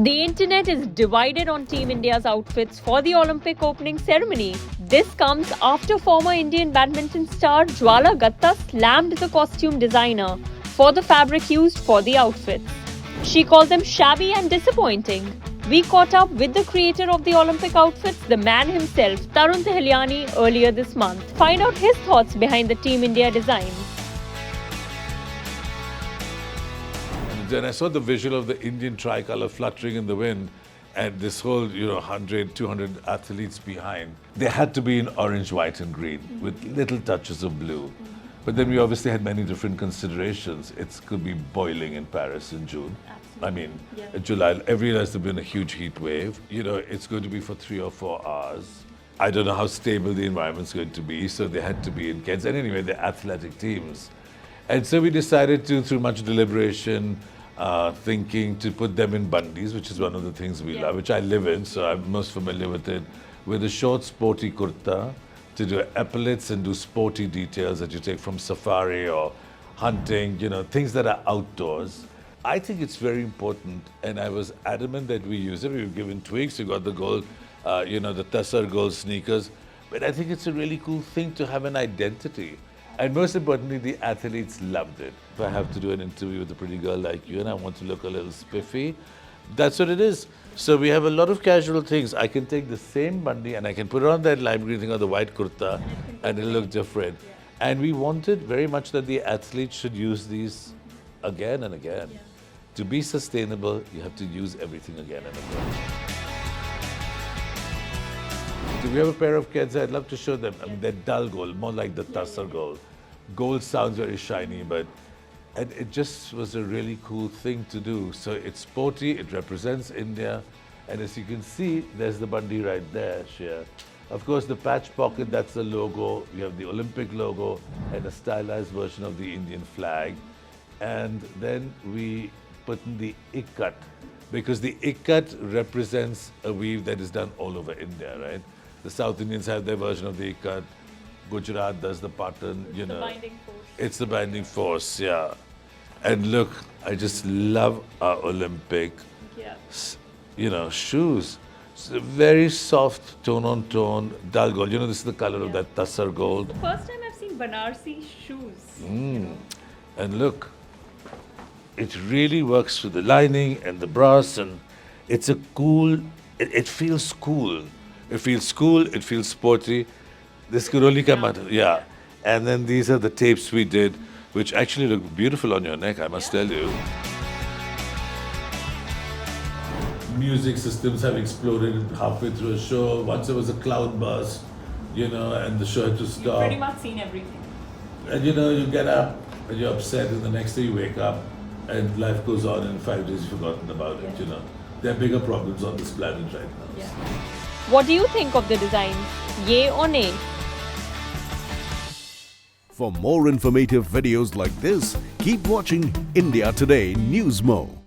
The internet is divided on Team India's outfits for the Olympic opening ceremony. This comes after former Indian badminton star Jwala Gutta slammed the costume designer for the fabric used for the outfits. She called them shabby and disappointing. We caught up with the creator of the Olympic outfits, the man himself, Tarun Tahiliani, earlier this month. Find out his thoughts behind the Team India designs. Then I saw the visual of the Indian tricolour fluttering in the wind and this whole, 100, 200 athletes behind. They had to be in orange, white and green with little touches of blue. But then we obviously had many different considerations. It could be boiling in Paris in June. July. Every year there's been a huge heat wave. It's going to be for 3 or 4 hours. I don't know how stable the environment's going to be, so they had to be in Kents. And anyway, they're athletic teams. And so we decided to, through much deliberation, thinking to put them in bundis, which is one of the things we love, which I live in, so I'm most familiar with it, with a short sporty kurta, to do epaulets and do sporty details that you take from safari or hunting, things that are outdoors. I think it's very important, and I was adamant that we use it. We were given tweaks, we got the gold, the Tasva gold sneakers, but I think it's a really cool thing to have an identity. And most importantly, the athletes loved it. If I have to do an interview with a pretty girl like you and I want to look a little spiffy, that's what it is. So we have a lot of casual things. I can take the same bandi and I can put it on that lime green thing or the white kurta and it'll look different. And we wanted very much that the athletes should use these again and again. To be sustainable, you have to use everything again and again. Do we have a pair of kids? I'd love to show them. I mean, they're dull gold, more like the Tasva gold. Gold sounds very shiny, and it just was a really cool thing to do. So it's sporty, it represents India, and as you can see, there's the bandi right there, Shia. Of course, the patch pocket, that's the logo. We have the Olympic logo and a stylized version of the Indian flag. And then we put in the ikat, because the ikat represents a weave that is done all over India, right? The South Indians have their version of the ikat. Gujarat does the pattern, The binding force. It's the binding force, yeah. And look, I just love our Olympic, shoes. It's a very soft tone on tone, dull gold. This is the color of that Tasva gold. The first time I've seen Banarsi shoes. And look, it really works with the lining and the brass, and it's a cool, it feels cool. It feels cool, it feels sporty. This could only come out, And then these are the tapes we did, which actually look beautiful on your neck, I must tell you. Music systems have exploded halfway through a show. Once there was a cloud burst, and the show had to stop. You've pretty much seen everything. And you get up and you're upset, and the next day you wake up and life goes on, and in 5 days you've forgotten about it, There are bigger problems on this planet right now. What do you think of the design? Yay or nay? For more informative videos like this, keep watching India Today News Mo.